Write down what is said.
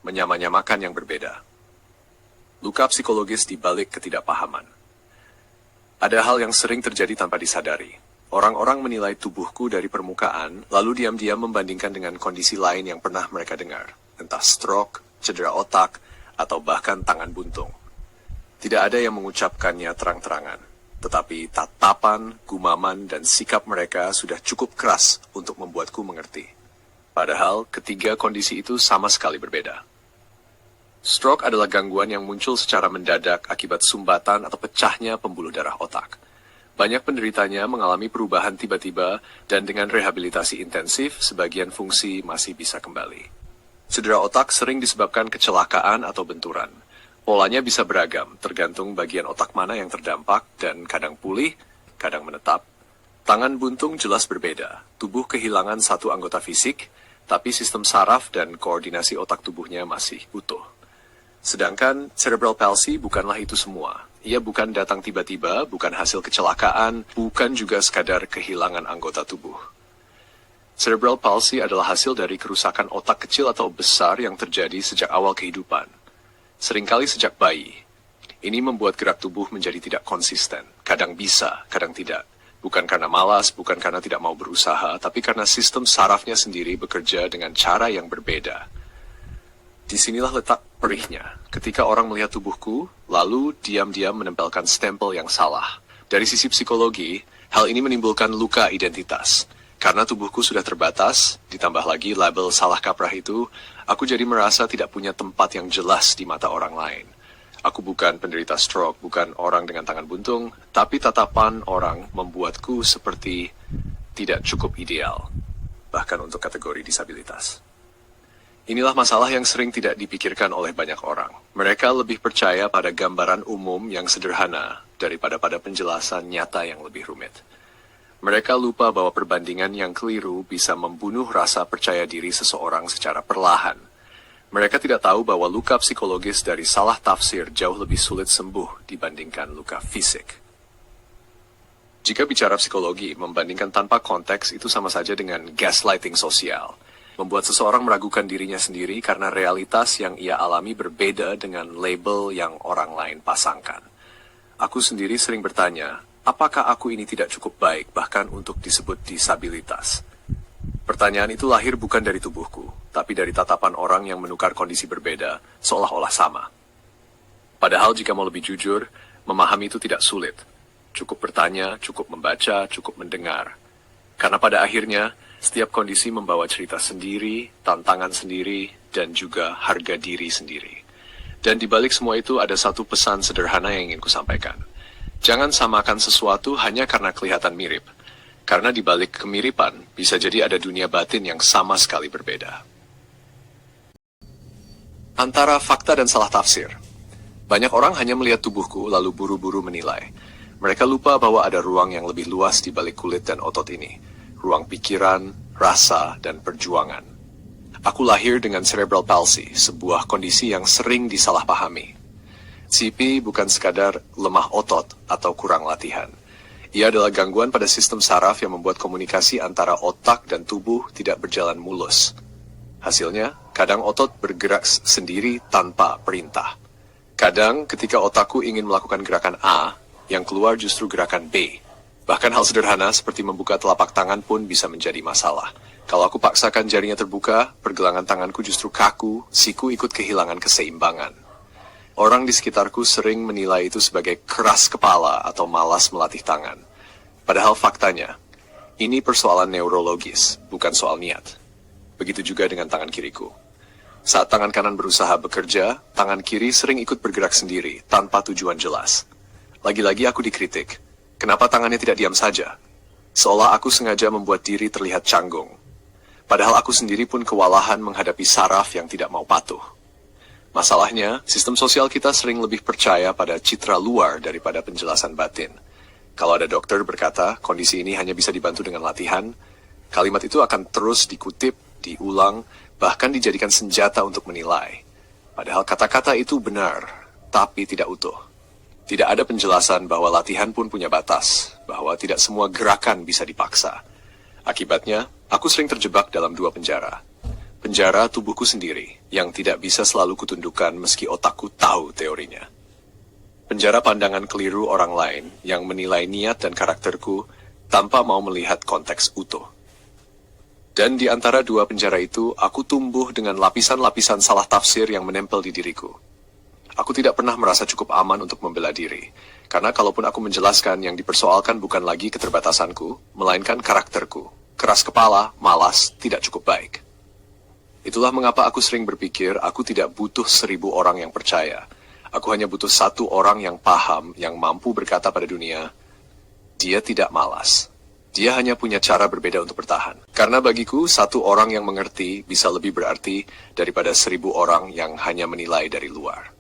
menyamanyamakan yang berbeda. Luka psikologis di balik ketidakpahaman. Ada hal yang sering terjadi tanpa disadari. Orang-orang menilai tubuhku dari permukaan, lalu diam-diam membandingkan dengan kondisi lain yang pernah mereka dengar. Entah stroke, cedera otak, atau bahkan tangan buntung. Tidak ada yang mengucapkannya terang-terangan. Tetapi tatapan, gumaman, dan sikap mereka sudah cukup keras untuk membuatku mengerti. Padahal ketiga kondisi itu sama sekali berbeda. Stroke adalah gangguan yang muncul secara mendadak akibat sumbatan atau pecahnya pembuluh darah otak. Banyak penderitanya mengalami perubahan tiba-tiba dan dengan rehabilitasi intensif, sebagian fungsi masih bisa kembali. Cedera otak sering disebabkan kecelakaan atau benturan. Polanya bisa beragam, tergantung bagian otak mana yang terdampak dan kadang pulih, kadang menetap. Tangan buntung jelas berbeda. Tubuh kehilangan satu anggota fisik, tapi sistem saraf dan koordinasi otak tubuhnya masih utuh. Sedangkan cerebral palsy bukanlah itu semua. Ia bukan datang tiba-tiba, bukan hasil kecelakaan, bukan juga sekadar kehilangan anggota tubuh. Cerebral palsy adalah hasil dari kerusakan otak kecil atau besar yang terjadi sejak awal kehidupan. Seringkali sejak bayi. Ini membuat gerak tubuh menjadi tidak konsisten. Kadang bisa, kadang tidak. Bukan karena malas, bukan karena tidak mau berusaha, tapi karena sistem sarafnya sendiri bekerja dengan cara yang berbeda. Disinilah letak perihnya. Ketika orang melihat tubuhku, lalu diam-diam menempelkan stempel yang salah. Dari sisi psikologi, hal ini menimbulkan luka identitas. Karena tubuhku sudah terbatas, ditambah lagi label salah kaprah itu, aku jadi merasa tidak punya tempat yang jelas di mata orang lain. Aku bukan penderita stroke, bukan orang dengan tangan buntung, tapi tatapan orang membuatku seperti tidak cukup ideal, bahkan untuk kategori disabilitas. Inilah masalah yang sering tidak dipikirkan oleh banyak orang. Mereka lebih percaya pada gambaran umum yang sederhana daripada pada penjelasan nyata yang lebih rumit. Mereka lupa bahwa perbandingan yang keliru bisa membunuh rasa percaya diri seseorang secara perlahan. Mereka tidak tahu bahwa luka psikologis dari salah tafsir jauh lebih sulit sembuh dibandingkan luka fisik. Jika bicara psikologi, membandingkan tanpa konteks itu sama saja dengan gaslighting sosial. Membuat seseorang meragukan dirinya sendiri karena realitas yang ia alami berbeda dengan label yang orang lain pasangkan. Aku sendiri sering bertanya, apakah aku ini tidak cukup baik bahkan untuk disebut disabilitas? Pertanyaan itu lahir bukan dari tubuhku, tapi dari tatapan orang yang menukar kondisi berbeda, seolah-olah sama. Padahal jika mau lebih jujur, memahami itu tidak sulit. Cukup bertanya, cukup membaca, cukup mendengar. Karena pada akhirnya, setiap kondisi membawa cerita sendiri, tantangan sendiri, dan juga harga diri sendiri. Dan di balik semua itu ada satu pesan sederhana yang ingin kusampaikan. Jangan samakan sesuatu hanya karena kelihatan mirip. Karena di balik kemiripan, bisa jadi ada dunia batin yang sama sekali berbeda. Antara fakta dan salah tafsir. Banyak orang hanya melihat tubuhku lalu buru-buru menilai. Mereka lupa bahwa ada ruang yang lebih luas di balik kulit dan otot ini. Ruang pikiran, rasa, dan perjuangan. Aku lahir dengan cerebral palsy, sebuah kondisi yang sering disalahpahami. CP bukan sekadar lemah otot atau kurang latihan. Ia adalah gangguan pada sistem saraf yang membuat komunikasi antara otak dan tubuh tidak berjalan mulus. Hasilnya, kadang otot bergerak sendiri tanpa perintah. Kadang ketika otakku ingin melakukan gerakan A, yang keluar justru gerakan B. Bahkan hal sederhana seperti membuka telapak tangan pun bisa menjadi masalah. Kalau aku paksakan jarinya terbuka, pergelangan tanganku justru kaku, siku ikut kehilangan keseimbangan. Orang di sekitarku sering menilai itu sebagai keras kepala atau malas melatih tangan. Padahal faktanya, ini persoalan neurologis, bukan soal niat. Begitu juga dengan tangan kiriku. Saat tangan kanan berusaha bekerja, tangan kiri sering ikut bergerak sendiri, tanpa tujuan jelas. Lagi-lagi aku dikritik. Kenapa tangannya tidak diam saja? Seolah aku sengaja membuat diri terlihat canggung. Padahal aku sendiri pun kewalahan menghadapi saraf yang tidak mau patuh. Masalahnya, sistem sosial kita sering lebih percaya pada citra luar daripada penjelasan batin. Kalau ada dokter berkata, kondisi ini hanya bisa dibantu dengan latihan, kalimat itu akan terus dikutip, diulang, bahkan dijadikan senjata untuk menilai. Padahal kata-kata itu benar, tapi tidak utuh. Tidak ada penjelasan bahwa latihan pun punya batas, bahwa tidak semua gerakan bisa dipaksa. Akibatnya, aku sering terjebak dalam dua penjara. Penjara tubuhku sendiri, yang tidak bisa selalu kutundukkan meski otakku tahu teorinya. Penjara pandangan keliru orang lain yang menilai niat dan karakterku tanpa mau melihat konteks utuh. Dan di antara dua penjara itu, aku tumbuh dengan lapisan-lapisan salah tafsir yang menempel di diriku. Aku tidak pernah merasa cukup aman untuk membela diri, karena kalaupun aku menjelaskan yang dipersoalkan bukan lagi keterbatasanku, melainkan karakterku. Keras kepala, malas, tidak cukup baik. Itulah mengapa aku sering berpikir aku tidak butuh 1000 orang yang percaya. Aku hanya butuh satu orang yang paham, yang mampu berkata pada dunia, dia tidak malas. Dia hanya punya cara berbeda untuk bertahan. Karena bagiku, satu orang yang mengerti bisa lebih berarti daripada 1000 orang yang hanya menilai dari luar.